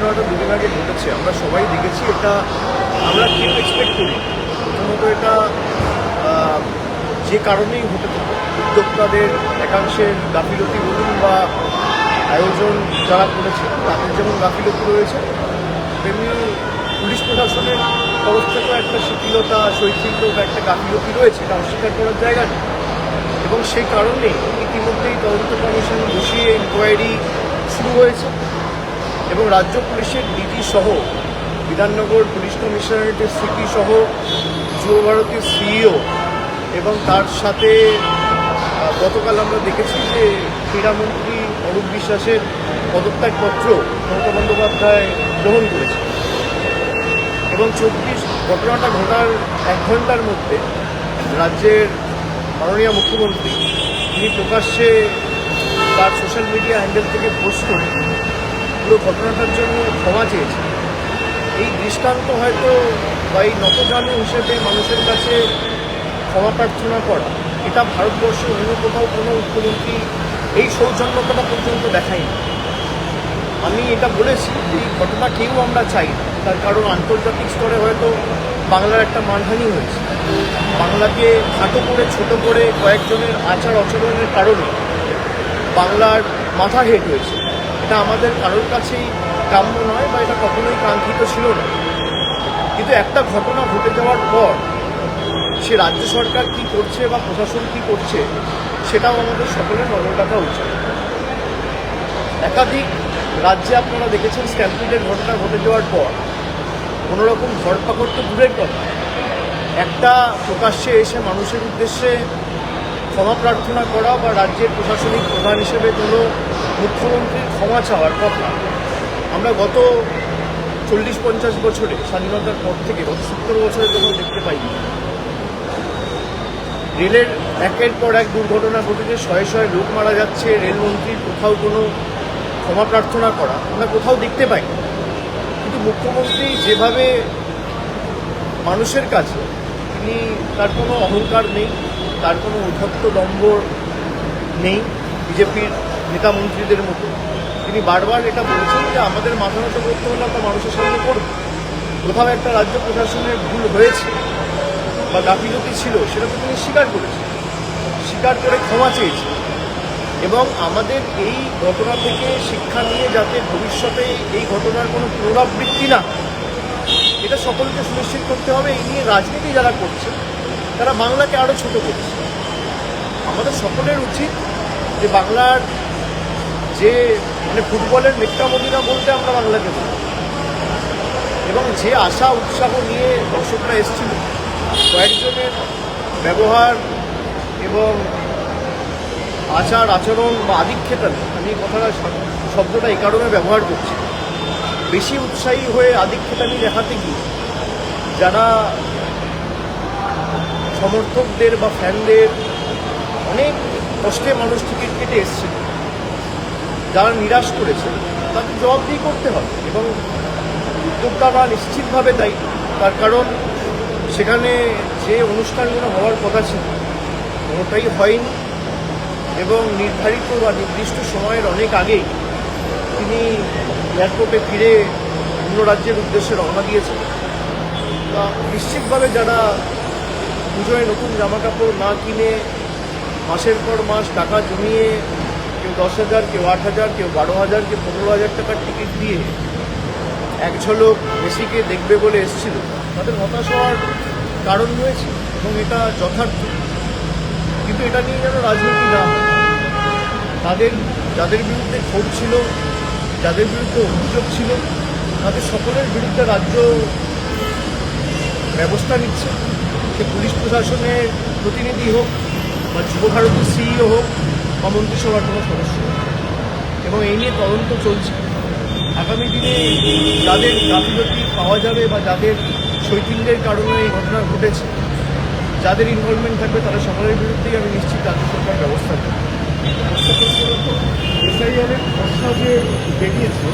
ঘটনাটা দুদিন আগে ঘটেছে আমরা সবাই দেখেছি। এটা আমরা কেউ এক্সপেক্ট করি। প্রথমত এটা যে কারণেই হতে থাকে, উদ্যোক্তাদের একাংশের গাফিলতি বলুন বা আয়োজন যারা করেছে তাদের যেমন গাফিলতি রয়েছে, তেমনি পুলিশ প্রশাসনের তরফ থেকেও একটা শিথিলতা, শৈথিল্য বা একটা গাফিলতি রয়েছে, এটা অস্বীকার করার জায়গা নেই। এবং সেই কারণেই ইতিমধ্যেই তদন্ত কমিশন বসিয়ে ইনকোয়ারি শুরু হয়েছে এবং রাজ্য পুলিশের ডিজি সহ, বিধাননগর পুলিশ কমিশনারেটের সিপি সহ, যুব ভারতীর সিইও এবং তার সাথে গতকাল আমরা দেখেছি যে ক্রীড়ামন্ত্রী অরূপ বিশ্বাসের পদত্যাগপত্র মমতা বন্দ্যোপাধ্যায় গ্রহণ করেছে। এবং ঘটনাটা ঘটার 1 ঘন্টার মধ্যে রাজ্যের মাননীয় মুখ্যমন্ত্রী তিনি প্রকাশ্যে তার সোশ্যাল মিডিয়া হ্যান্ডেল থেকে পোস্ট করে পুরো ঘটনাটার জন্য ক্ষমা চেয়েছে। এই দৃষ্টান্ত হয়তো বা এই নতজানু হিসেবে মানুষের কাছে ক্ষমা প্রার্থনা করা, এটা ভারতবর্ষে অন্য কোথাও কোনো মুখ্যমন্ত্রী এই সৌজন্যতাটা পর্যন্ত দেখায়নি। আমি এটা বলেছি যে এই ঘটনা কেউ আমরা চাই না, তার কারণ আন্তর্জাতিক স্তরে হয়তো বাংলার একটা মানহানি হয়েছে। বাংলাকে খাটো করে ছোট করে কয়েকজনের আচার আচরণের কারণে বাংলার মাথা হেট হয়েছে। এটা আমাদের কারোর কাছেই কাম্য নয় বা এটা কখনোই কাঙ্ক্ষিত ছিল না। কিন্তু একটা ঘটনা ঘটে যাওয়ার পর সে রাজ্য সরকার কি করছে বা প্রশাসন কি করছে সেটাও আমাদের সকলের নজর রাখা উচিত। একাধিক রাজ্যে আপনারা দেখেছেন স্ট্যাম্পিডের ঘটনা ঘটে যাওয়ার পর কোনোরকম ধরপাকড় তো দূরের কথা, একটা প্রকাশ্যে এসে মানুষের উদ্দেশ্যে ক্ষমা প্রার্থনা করা বা রাজ্যের প্রশাসনিক প্রধান হিসেবে কোনো মুখ্যমন্ত্রীর ক্ষমা চাওয়ার কথা আমরা গত 40-50 বছরে স্বাধীনতার পর থেকে গত 70 বছরে কোথাও দেখতে পাইনি। রেলের একের পর এক দুর্ঘটনা ঘটেছে, শয়ে শয়ে লোক মারা যাচ্ছে, রেলমন্ত্রীর কোথাও কোনো ক্ষমা প্রার্থনা করা আমরা কোথাও দেখতে পাই। কিন্তু মুখ্যমন্ত্রী যেভাবে মানুষের কাছে তিনি, তার কোনো অহংকার নেই, তার কোনো উদ্ধত্ত দম্ভ নেই বিজেপির নেতা মন্ত্রীদের মতো। তিনি বারবার এটা বলেছেন যে আমাদের মাথা নত করতে হলে আমরা মানুষের সামনে করব। কোথাও একটা রাজ্য প্রশাসনের ভুল হয়েছে বা গাফিলতি ছিল সেটা তো তিনি স্বীকার করেছেন, স্বীকার করে ক্ষমা চেয়েছেন। এবং আমাদের এই ঘটনা থেকে শিক্ষা নিয়ে যাতে ভবিষ্যতে এই ঘটনার কোনো পুনরাবৃত্তি না, এটা সকলকে সুনিশ্চিত করতে হবে। এই নিয়ে রাজনীতি যারা করছে তারা বাংলাকে আরও ছোট করছে। আমাদের সকলের উচিত যে বাংলার যে ফুটবলের মেট্টা মদিনা বলতে আমরা বাংলাকে বলি, এবং যে আশা উৎসাহ নিয়ে দর্শকরা এসেছিল, কয়েকজনের ব্যবহার এবং আচার আচরণ বা আধিক্যেতামি, আমি কথাটা শব্দটা এই কারণে ব্যবহার করছি, বেশি উৎসাহী হয়ে আধিক্যেতামি দেখাতে গিয়ে যারা সমর্থকদের বা ফ্যানদের অনেক কষ্টে মানুষ টিকিট কেটে এসছে, যারা নিরাশ করেছে তাদের জবাবদিহি করতে হবে। এবং উদ্যোক্তারা নিশ্চিতভাবে দায়ী, তার কারণ সেখানে যে অনুষ্ঠানগুলো হওয়ার কথা ছিল কোনোটাই হয়নি এবং নির্ধারিত বা নির্দিষ্ট সময়ের অনেক আগেই তিনি এয়ারপোর্টে ফিরে অন্য রাজ্যের উদ্দেশ্যে রওনা দিয়েছেন। তা নিশ্চিতভাবে যারা পুজোয় নতুন জামাকাপড় না কিনে মাসের পর মাস টাকা জমিয়ে কেউ 10,000, কেউ 8,000, কেউ 12,000, কেউ 15,000 টাকার টিকিট দিয়ে এক ঝলক মেসিকে দেখবে বলে এসেছিল, তাদের হতাশ হওয়ার কারণ রয়েছে এবং এটা যথার্থ। কিন্তু এটা নিয়ে যেন রাজনীতি না হয়। যাদের বিরুদ্ধে ক্ষোভ ছিল, যাদের বিরুদ্ধে অভিযোগ ছিল, তাদের সকলের বিরুদ্ধে রাজ্য ব্যবস্থা নিচ্ছে। সে পুলিশ প্রশাসনের প্রতিনিধি হোক বা যুব ভারতীর সিইও হোক বা মন্ত্রিসভার কোনো সদস্য, এবং এই নিয়ে তদন্ত চলছে। আগামী দিনে যাদের গাফিলতি পাওয়া যাবে বা যাদের শৈথিল্যের কারণে এই ঘটনা ঘটেছে, যাদের ইনভলভমেন্ট থাকবে তারা সকলের বিরুদ্ধেই আমি নিশ্চিত রাজ্য সরকার ব্যবস্থা নেবে। এসআইআরের ঘটনা যে বেরিয়েছে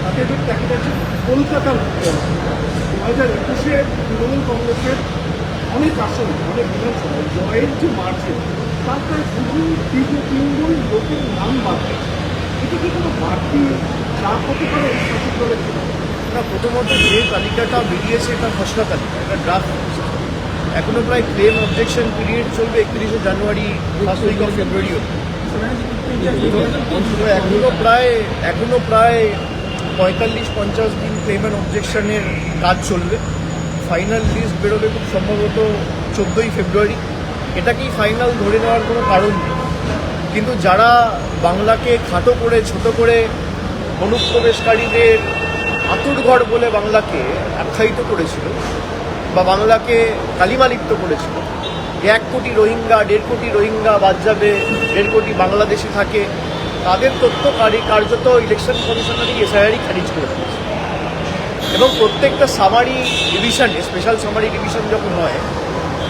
তাতে দেখা যাচ্ছে কলকাতার 2021-এ তৃণমূল কংগ্রেসের অনেক আসনে, অনেক বিধানসভায় জয়ের যে মার্জিন তার প্রায় 2-3 গুণ লোকের নাম বাদ গেছে। থেকে কি কোনো বাড়তি চাপ হতে পারে এই শাসক দলের জন্য? না, প্রথমত যে তালিকাটা বেরিয়েছে এটা খসড়া তালিকা, এটা ড্রাফট। এখনো প্রায় ক্লেম অবজেকশন পিরিয়ড চলবে 31শে জানুয়ারি, ফার্স্ট উইক অফ ফেব্রুয়ারি অবধি। তো এখনো প্রায় 45-50 দিন ক্লেম অ্যান্ড অবজেকশনের কাজ চলবে। ফাইনাল লিস্ট বেরোবে খুব সম্ভবত 14ই ফেব্রুয়ারি। এটাকেই ফাইনাল ধরে নেওয়ার কোনো কারণ নেই। কিন্তু যারা বাংলাকে খাটো করে, ছোট করে, অনুপ্রবেশকারীদের আতুরঘর বলে বাংলাকে আখ্যায়িত করেছিল বা বাংলাকে কালিমালিপ্ত করেছিল, 1 কোটি রোহিঙ্গা, 1.5 কোটি রোহিঙ্গা বাদ যাবে, 1.5 কোটি বাংলাদেশি থাকে, তাদের তথ্য কার্যত ইলেকশন কমিশনারই এসআইআরই খারিজ করে দিয়েছে। এবং প্রত্যেকটা সামারি ডিভিশনে, স্পেশাল সামারি ডিভিশন যখন হয়,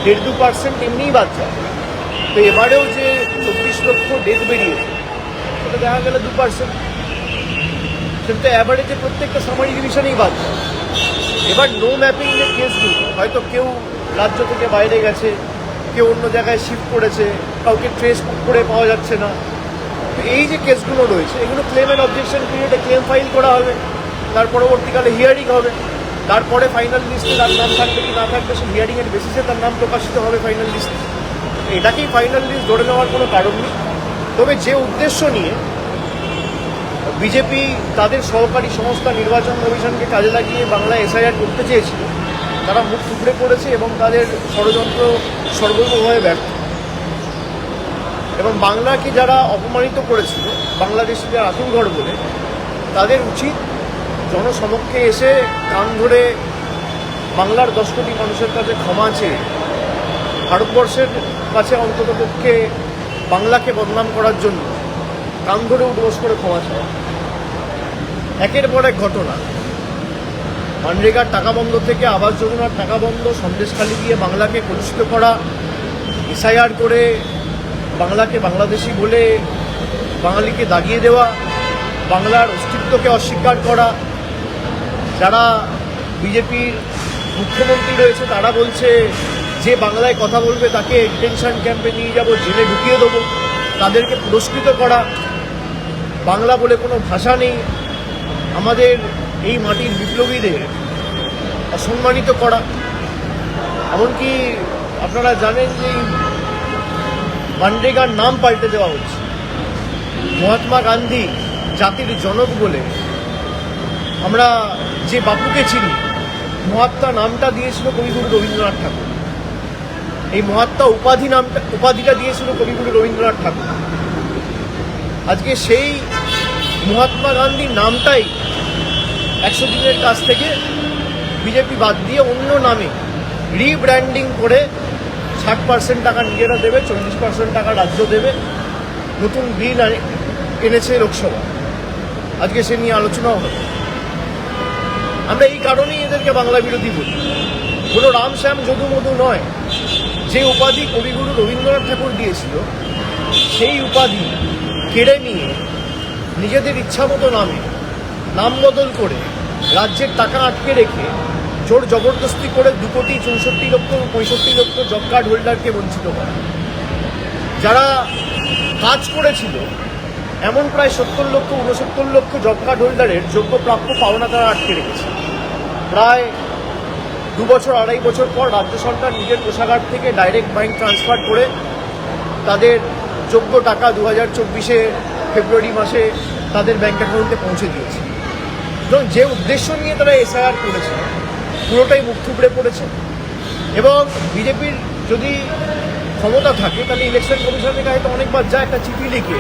1.5-2% এমনিই বাদ যায়। তো এবারেও যে 24 লক্ষ ডেথ বেরিয়েছে, সেটা দেখা গেল 2%। সেটা অ্যাভারেজে প্রত্যেকটা সামারি ডিভিশনেই বাদ যায়। এবার নো ম্যাপিং যে কেসগুলো, হয়তো কেউ রাজ্য থেকে বাইরে গেছে, কেউ অন্য জায়গায় শিফট করেছে, কাউকে ট্রেস করে পাওয়া যাচ্ছে না, তো এই যে কেসগুলো রয়েছে, এগুলো ক্লেম অ্যান্ড অবজেকশন পিরিয়ডে ক্লেম ফাইল করা হবে, তার পরবর্তীকালে হিয়ারিং হবে, তারপরে ফাইনাল লিস্টে তার নাম থাকবে কি না থাকবে, সে হিয়ারিংয়ের বেসিসে তার নাম প্রকাশিত হবে ফাইনাল লিস্টে। এটাকেই ফাইনাল লিস্ট ধরে নেওয়ার কোনো কারণ নেই। তবে যে উদ্দেশ্য নিয়ে বিজেপি তাদের সহকারী সংস্থা নির্বাচন কমিশনকে কাজে লাগিয়ে বাংলা এসআইআর করতে চেয়েছিল, তারা মুখ টুকরে পড়েছে এবং তাদের ষড়যন্ত্র সর্বতভাবে ব্যর্থ। এবং বাংলাকে যারা অপমানিত করেছিল, বাংলাদেশিদের আতুরঘর বলে, তাদের উচিত জনসমক্ষে এসে কান ধরে বাংলার 10 কোটি মানুষের কাছে ক্ষমা চেয়ে ভারতবর্ষের কাছে অন্ততপক্ষে বাংলাকে বদনাম করার জন্য কান ধরে উদ্বোস করে ক্ষমা চাওয়া। একের পর এক ঘটনা, মানরেগার টাকা বন্ধ থেকে আবাস যোজনার টাকা বন্ধ, সন্দেশখালি দিয়ে বাংলাকে কলুষিত করা, এসআইআর করে বাংলাকে বাংলাদেশি বলে বাঙালিকে দাগিয়ে দেওয়া, বাংলার অস্তিত্বকে অস্বীকার করা। যারা বিজেপির মুখ্যমন্ত্রী রয়েছে তারা বলছে যে বাংলায় কথা বলবে তাকে ডিটেনশন ক্যাম্পে নিয়ে যাব, জেলে ঢুকিয়ে দেবো, তাদেরকে পুরস্কৃত করা। বাংলা বলে কোনো ভাষা নেই, আমাদের এই মাটির বিপ্লবীদের অসম্মানিত করা। এমনকি আপনারা জানেন যে মানরেগার নাম পাল্টে দেওয়া হচ্ছে। মহাত্মা গান্ধী জাতির জনক বলে আমরা যে বাপুকে চিনি, মহাত্মা নামটা দিয়েছিল কবিগুরু রবীন্দ্রনাথ ঠাকুর। এই মহাত্মা উপাধিটা দিয়েছিল কবিগুরু রবীন্দ্রনাথ ঠাকুর। আজকে সেই মহাত্মা গান্ধীর নামটাই 100 দিনের কাছ থেকে বিজেপি বাদ দিয়ে অন্য নামে রিব্র্যান্ডিং করে 60% টাকা নিজেরা দেবে, 40% টাকা রাজ্য দেবে, নতুন বিল এনেছে লোকসভা। আজকে সে নিয়ে আলোচনাও হবে। আমরা এই কারণেই এদেরকে বাংলা বিরোধী বলি। কোনো রাম শ্যাম যদু মধু নয়। যে উপাধি কবিগুরু রবীন্দ্রনাথ ঠাকুর দিয়েছিল, সেই উপাধি কেড়ে নিয়ে নিজেদের ইচ্ছামতো নাম বদল করে রাজ্যের টাকা আটকে রেখে জোর জবরদস্তি করে 2,64,65,00,000 জব কার্ড হোল্ডারকে বঞ্চিত করা। যারা কাজ করেছিল এমন প্রায় 70,00,000-69,00,000 জব কার্ড হোল্ডারের যোগ্য প্রাপ্য পাওনা তারা আটকে রেখেছে। প্রায় 2 বছর 2.5 বছর পর রাজ্য সরকার নিজের কোষাগার থেকে ডাইরেক্ট ব্যাংক ট্রান্সফার করে তাদের যোগ্য টাকা 2024 ফেব্রুয়ারি মাসে তাদের ব্যাংক অ্যাকাউন্টে পৌঁছে দিয়েছে। এবং যে উদ্দেশ্য নিয়ে তারা এসআইআর করেছে, পুরোটাই মুখ থুবড়ে পড়েছে। এবং বিজেপির যদি ক্ষমতা থাকে তাহলে ইলেকশন কমিশনের কাছে অনেকবার যায় একটা চিঠি লিখে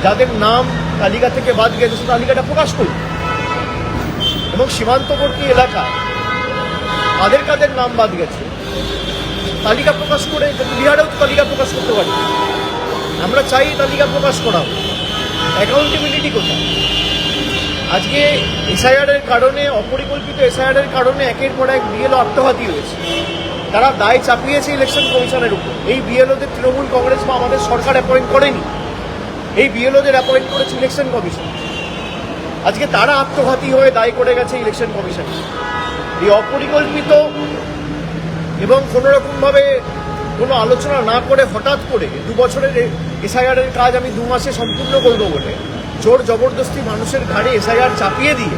যাদের নাম তালিকা থেকে বাদ গেছে সে তালিকাটা প্রকাশ করুন। এবং সীমান্তবর্তী এলাকায় কাদের নাম বাদ গেছে তালিকা প্রকাশ করে, বিহারেও তো তালিকা প্রকাশ করতে পারি। আমরা চাই তালিকা প্রকাশ করা, অ্যাকাউন্টেবিলিটি কোথায়? আজকে এসআইআরের কারণে, অপরিকল্পিত এসআইআরের কারণে একের পর এক বিএলও আত্মঘাতী হয়েছে। তারা দায় চাপিয়েছে ইলেকশন কমিশনের উপর। এই বিএলওদের তৃণমূল কংগ্রেস বা আমাদের সরকার অ্যাপয়েন্ট করেনি, এই বিএলওদের অ্যাপয়েন্ট করেছে ইলেকশন কমিশন। আজকে তারা আত্মঘাতী হয়ে দায় করে গেছে ইলেকশন কমিশন। এই অপরিকল্পিত এবং কোনোরকমভাবে কোনো আলোচনা না করে হঠাৎ করে 2 বছরের এসআইআরের কাজ আমি 2 মাসে সম্পূর্ণ করবো বলে জোর জবরদস্তি মানুষের ঘাড়ে এসআইআর চাপিয়ে দিয়ে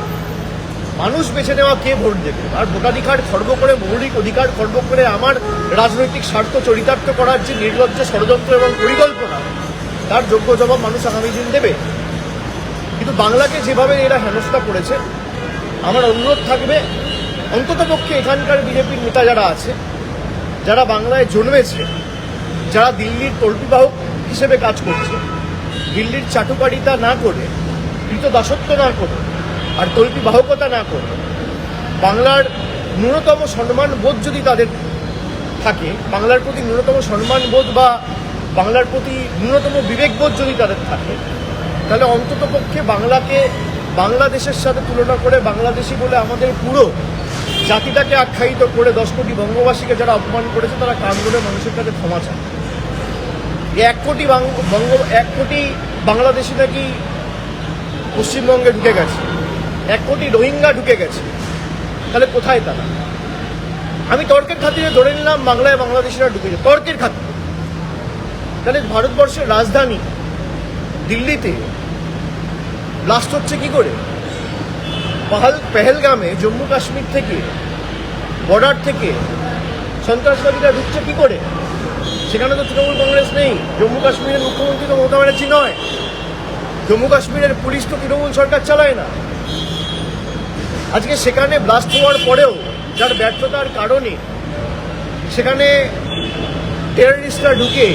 মানুষ বেছে নেওয়া কে ভোট দেবে, আর ভোটাধিকার খর্ব করে, মৌলিক অধিকার খর্ব করে আমার রাজনৈতিক স্বার্থ চরিতার্থ করার যে নির্লজ্জ ষড়যন্ত্র এবং পরিকল্পনা, তার যোগ্য জবাব মানুষ আগামী দিন দেবে। কিন্তু বাংলাকে যেভাবে এরা হেনস্থা করেছে, আমার অনুরোধ থাকবে অন্ততপক্ষে এখানকার বিজেপির নেতা যারা আছে, যারা বাংলায় জন্মেছে, যারা দিল্লির তল্পিবাহক হিসেবে কাজ করছে, দিল্লির চাটুকারিতা না করে, কৃতদাসত্ব না করে, আর তল্পিবাহকতা না করে, বাংলার ন্যূনতম সম্মান বোধ যদি তাদের থাকে, বাংলার প্রতি ন্যূনতম সম্মান বোধ বা বাংলার প্রতি ন্যূনতম বিবেকবোধ যদি তাদের থাকে, তাহলে অন্ততপক্ষে বাংলাকে বাংলাদেশের সাথে তুলনা করে বাংলাদেশি বলে আমাদের পুরো জাতিটাকে আখ্যায়িত করে 10 কোটি বঙ্গবাসীকে যারা অপমান করেছে, তারা কান ধরে মানুষের কাছে ক্ষমা চায়। 1 কোটি বাংলাদেশি নাকি পশ্চিমবঙ্গে ঢুকে গেছে, 1 কোটি রোহিঙ্গা ঢুকে গেছে, তাহলে কোথায় তারা? আমি তর্কের খাতিরে ধরে নিলাম বাংলায় বাংলাদেশিরা ঢুকেছে, তর্কের খাতিরে। তাহলে ভারতবর্ষের রাজধানী দিল্লিতে ব্লাস্ট হচ্ছে কি করে? পেহেলগামে জম্মু কাশ্মীর থেকে, বর্ডার থেকে সন্ত্রাসবাদীরা ঢুকছে কি করে? সেখানে তো তৃণমূল কংগ্রেস নেই, জম্মু কাশ্মীরের মুখ্যমন্ত্রী তো মমতা ব্যানার্জি নয়, জম্মু কাশ্মীরের পুলিশ তো তৃণমূল সরকার চালায় না। আজকে সেখানে ব্লাস্ট হওয়ার পরেও যার ব্যর্থতার কারণে সেখানে টেররিস্টরা ঢুকে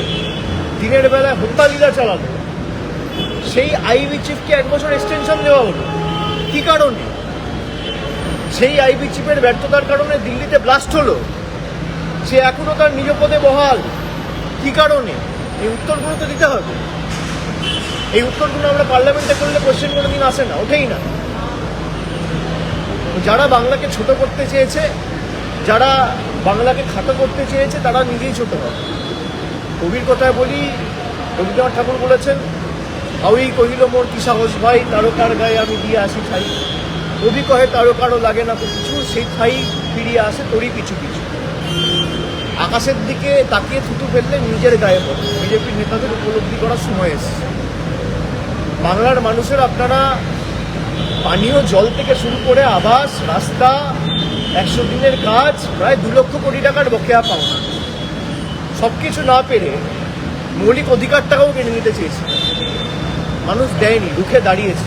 দিনের বেলায় হত্যালীলা চালালো, সেই আইবি চিফকে 1 বছর এক্সটেনশন দেওয়া হলো কি কারণে? সেই আইবি চিফের ব্যর্থতার কারণে দিল্লিতে ব্লাস্ট হলো, সে এখনো তার নিজ পদে বহাল কি কারণে? এই উত্তরগুলো তো দিতে হবে। এই উত্তরগুলো আমরা পার্লামেন্টে করলে কোশ্চেন কোনোদিন আসে না, ওঠেই না। যারা বাংলাকে ছোট করতে চেয়েছে, যারা বাংলাকে খাটো করতে চেয়েছে, তারা নিজেই ছোট হবে। কবির কথায় বলি, রবীন্দ্রনাথ ঠাকুর বলেছেন, হাউই কহিল মোর কি সাহস ভাই, তারকার গায়ে আমি দিয়ে আসি ঠাই। কবি কহে তারকারও লাগে না তো কিছু, সেই ঠাই ফিরিয়ে আসে তোরই পিছু পিছু। আকাশের দিকে তাকিয়ে থুতু ফেললে নিজের গায়ে পড়ে। বিজেপির নেতাদের উপলব্ধি করার সময় এসেছে। বাংলার মানুষের আপনারা পানীয় জল থেকে শুরু করে আবাস, রাস্তা, 100 দিনের কাজ, প্রায় 2 লক্ষ কোটি টাকার বকেয়া পাওনা, সব কিছু না পেরে মৌলিক অধিকারটাকেও কেড়ে নিতে চেয়েছে। মানুষ দেয়নি, রুখে দাঁড়িয়েছে।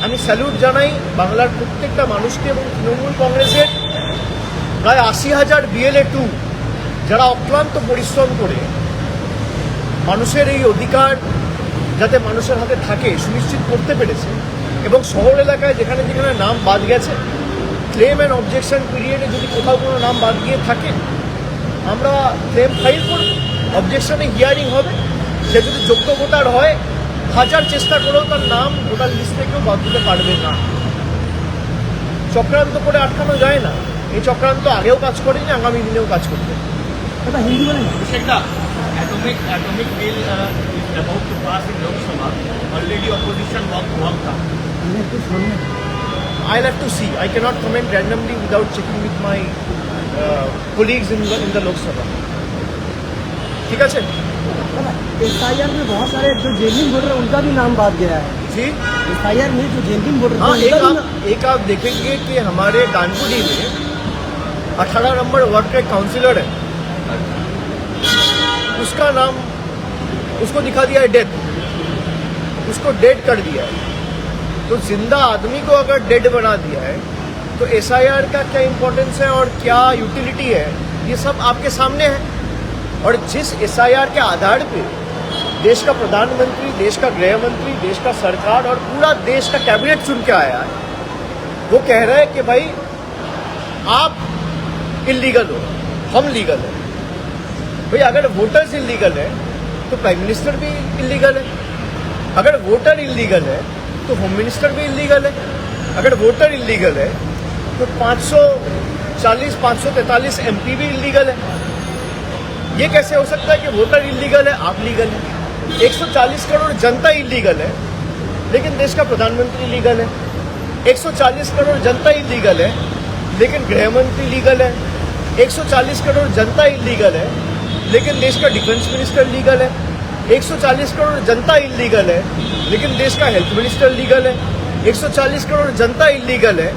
আমি স্যালুট জানাই বাংলার প্রত্যেকটা মানুষকে এবং তৃণমূল কংগ্রেসের প্রায় 80,000 BLA2 যারা অক্লান্ত পরিশ্রম করে মানুষের এই অধিকার যাতে মানুষের হাতে থাকে সুনিশ্চিত করতে পেরেছে। এবং শহর এলাকায় যেখানে যেখানে নাম বাদ গেছে, ক্লেম অ্যান্ড অবজেকশন পিরিয়ডে যদি কোথাও কোনো নাম বাদ গিয়ে থাকে, আমরা ক্লেম ফাইল করব, অবজেকশনে হিয়ারিং হবে। সে যদি যোগ্য ভোটার হয়, 1000 চেষ্টা করেও তার নাম ভোটার লিস্ট থেকেও বাদ দিতে পারবে না। চক্রান্ত করে আটকানো যায় না। এই চক্রান্ত আগেও কাজ করেনি, আগামী দিনেও কাজ করবে। এটা হিন্দি বলেন। Atomic bill is about to pass in Lok Sabha. Already opposition walked out. আমি একটু শুনুন। I'll have to see. I cannot comment randomly without checking with my colleagues in the Lok Sabha. ठीक है? एसआईआर में बहुत सारे जो genuine voter उनका भी नाम बात गया है। जी एसआईआर में जो जेन्युइन वोटर हाँ, एक आप देखेंगे कि हमारे डानकुडी में 18 नंबर वार्ड का एक काउंसिलर है, उसका नाम, उसको दिखा दिया है डेथ, उसको डेड कर दिया है। तो जिंदा आदमी को अगर डेड बना दिया है, तो एसआईआर का क्या इम्पोर्टेंस है और क्या यूटिलिटी है, ये सब आपके सामने है। और जिस एसआईआर के आधार पे देश का प्रधानमंत्री, देश का गृह मंत्री, देश का सरकार और पूरा देश का कैबिनेट चुन के आया है, वो कह रहा है कि भाई आप इलीगल हो, हम लीगल है। भाई अगर वोटर्स इलीगल है तो प्राइम मिनिस्टर भी इलीगल है, अगर वोटर इलीगल है तो होम मिनिस्टर भी इलीगल है, अगर वोटर इलीगल है तो 543 MP भी इलीगल है। ये कैसे हो सकता है कि वोटर इलीगल है, आप लीगल है? 140 करोड़ जनता इलीगल है, लेकिन देश का प्रधानमंत्री लीगल है। 140 करोड़ जनता इलीगल है, लेकिन गृह मंत्री लीगल है। 140 करोड़ जनता इलीगल है, लेकिन देश का डिफेंस मिनिस्टर लीगल है। 140 करोड़ जनता इलीगल है, लेकिन देश का हेल्थ मिनिस्टर लीगल है। 140 करोड़ जनता इलीगल है,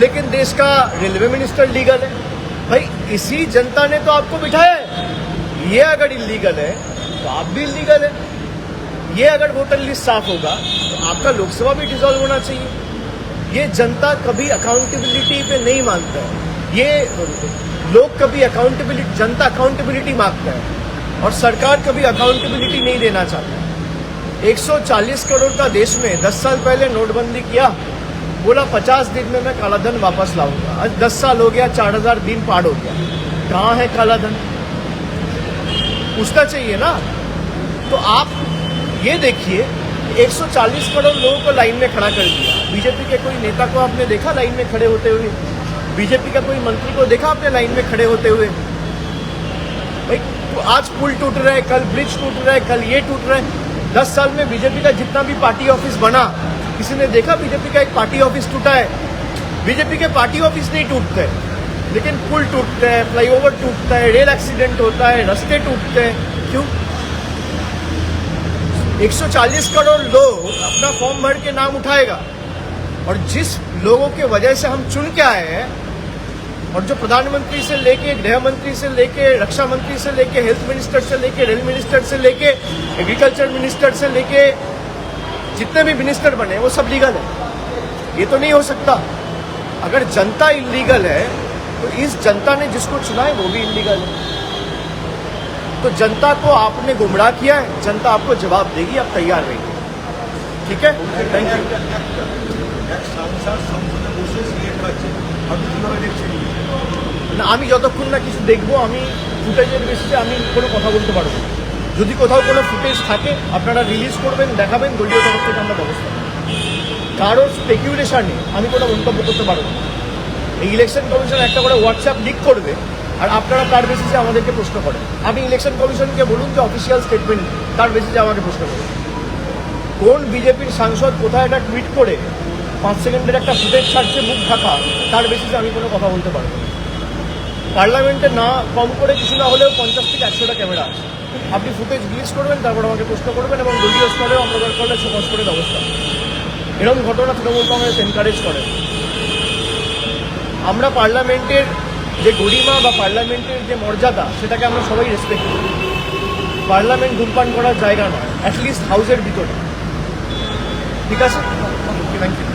लेकिन देश का रेलवे मिनिस्टर लीगल है। भाई इसी जनता ने तो आपको बिठाया है। ये अगर इलीगल है तो आप भी इलीगल है। ये अगर वोटर लिस्ट साफ होगा तो आपका लोकसभा भी डिसॉल्व होना चाहिए। ये जनता कभी अकाउंटेबिलिटी पे नहीं मांगता है। ये लोग कभी अकाउंटेबिलिटी, जनता अकाउंटेबिलिटी मांगता है और सरकार कभी अकाउंटेबिलिटी नहीं देना चाहता है। 140 करोड़ का देश में 10 साल पहले नोटबंदी किया, बोला 50 दिन में मैं काला धन वापस लाऊंगा। आज 10 साल हो गया, 4000 दिन पार हो गया, कहाँ है काला धन? पूछना चाहिए ना। तो आप ये देखिए 140 करोड़ लोगों को लाइन में खड़ा कर दिया। बीजेपी के कोई नेता को आपने देखा लाइन में खड़े होते हुए? बीजेपी का कोई मंत्री को देखा आपने लाइन में खड़े होते हुए? भाई तो आज पुल टूट रहा है, कल ब्रिज टूट रहा है, कल ये टूट रहा है। 10 साल में बीजेपी का जितना भी पार्टी ऑफिस बना, किसी ने देखा बीजेपी का एक पार्टी ऑफिस टूटा है? बीजेपी के पार्टी ऑफिस नहीं टूटते, लेकिन पुल टूटते हैं, फ्लाईओवर टूटता है, रेल एक्सीडेंट होता है, रास्ते टूटते हैं। क्यों? 140 करोड़ लोग अपना फॉर्म भर के नाम उठाएगा, और जिस लोगों के वजह से हम चुन के आए हैं, और जो प्रधानमंत्री से लेके, गृह मंत्री से लेके, रक्षा मंत्री से लेके, हेल्थ मिनिस्टर से लेके, रेल मिनिस्टर से लेके, एग्रीकल्चर मिनिस्टर से लेके, जितने भी मिनिस्टर बने वो सब लीगल है। ये तो नहीं हो सकता। अगर जनता इलीगल है तो इस जनता ने जिसको चुना है वो भी इलीगल है। तो जनता को आपने गुमराह किया है, जनता आपको जवाब देगी, आप तैयार रहिए। ठीक है, थैंक यू। না আমি যতক্ষণ না কিছু দেখবো, আমি ফুটেজের বেসিসে আমি কোনো কথা বলতে পারবো না। যদি কোথাও কোনো ফুটেজ থাকে আপনারা রিলিজ করবেন, দেখাবেন, দলীয় তরফ থেকে আমরা ব্যবস্থা নেব। কারোর স্পেকুলেশনে আমি কোনো মন্তব্য করতে পারবো না। এই ইলেকশন কমিশন একটা করে হোয়াটসঅ্যাপ লিক করবে আর আপনারা তার বেসিসে আমাদেরকে প্রশ্ন করেন। আপনি ইলেকশন কমিশনকে বলুন যে অফিসিয়াল স্টেটমেন্ট, তার বেসিসে আমাকে প্রশ্ন করুন। কোন বিজেপির সাংসদ কোথায় একটা টুইট করে 5 সেকেন্ডের একটা ফুটেজ ছাড়ছে মুখ ঢাকা, তার বেসিসে আমি কোনো কথা বলতে পারবো না। পার্লামেন্টে না কম করে কিছু না হলেও 50 থেকে 100টা ক্যামেরা আছে। আপনি ফুটেজ রিলিজ করবেন, তারপর আমাকে প্রশ্ন করবেন, এবং দলীয় স্তরেও আমরা দরকার হলে সমাজ করে ব্যবস্থা। এরকম ঘটনা তৃণমূল কংগ্রেস এনকারেজ করে। আমরা পার্লামেন্টের যে গরিমা বা পার্লামেন্টের যে মর্যাদা, সেটাকে আমরা সবাই রেসপেক্ট করি। পার্লামেন্ট ধূমপান করার জায়গা নয়, অ্যাটলিস্ট হাউসের ভিতরে। ঠিক আছে, থ্যাংক ইউ।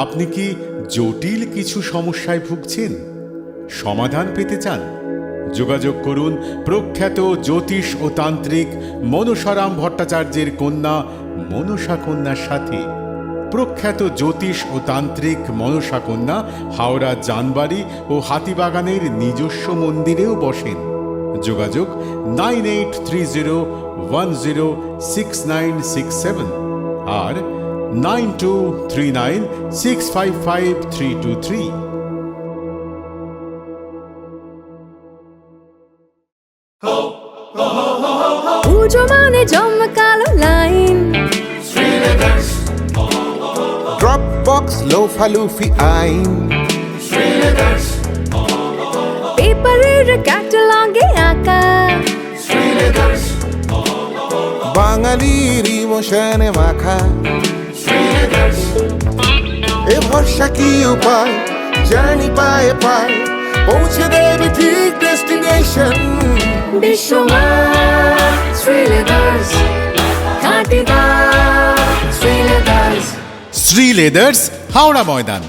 আপনি কি জটিল কিছু সমস্যায় ভুগছেন? সমাধান পেতে চান? যোগাযোগ করুন প্রখ্যাত জ্যোতিষ ও তান্ত্রিক মনসারাম ভট্টাচার্যের কন্যা মনসা কন্যার সাথে। প্রখ্যাত জ্যোতিষ ও তান্ত্রিক মনসা কন্যা হাওড়া জানবাড়ি ও হাতিবাগানের নিজস্ব মন্দিরেও বসেন। যোগাযোগ 9830106967 আর 9239655323। পুজো মানে জমকালো লাইন, Dropbox লোফা লুফি আইন, পেপারের ক্যাটালগে আঁকা, বাঙালির ইমোশনে মাখা। এ ভরসা কি উপায়, জার্নি পায়ে পায় পৌঁছে দেবে ঠিক ডেস্টিনেশন। বিশ্বমান শ্রীলেদার্স, খাঁটি দাম শ্রীলেদার্স। শ্রী লেদার্স, হাওড়া ময়দান।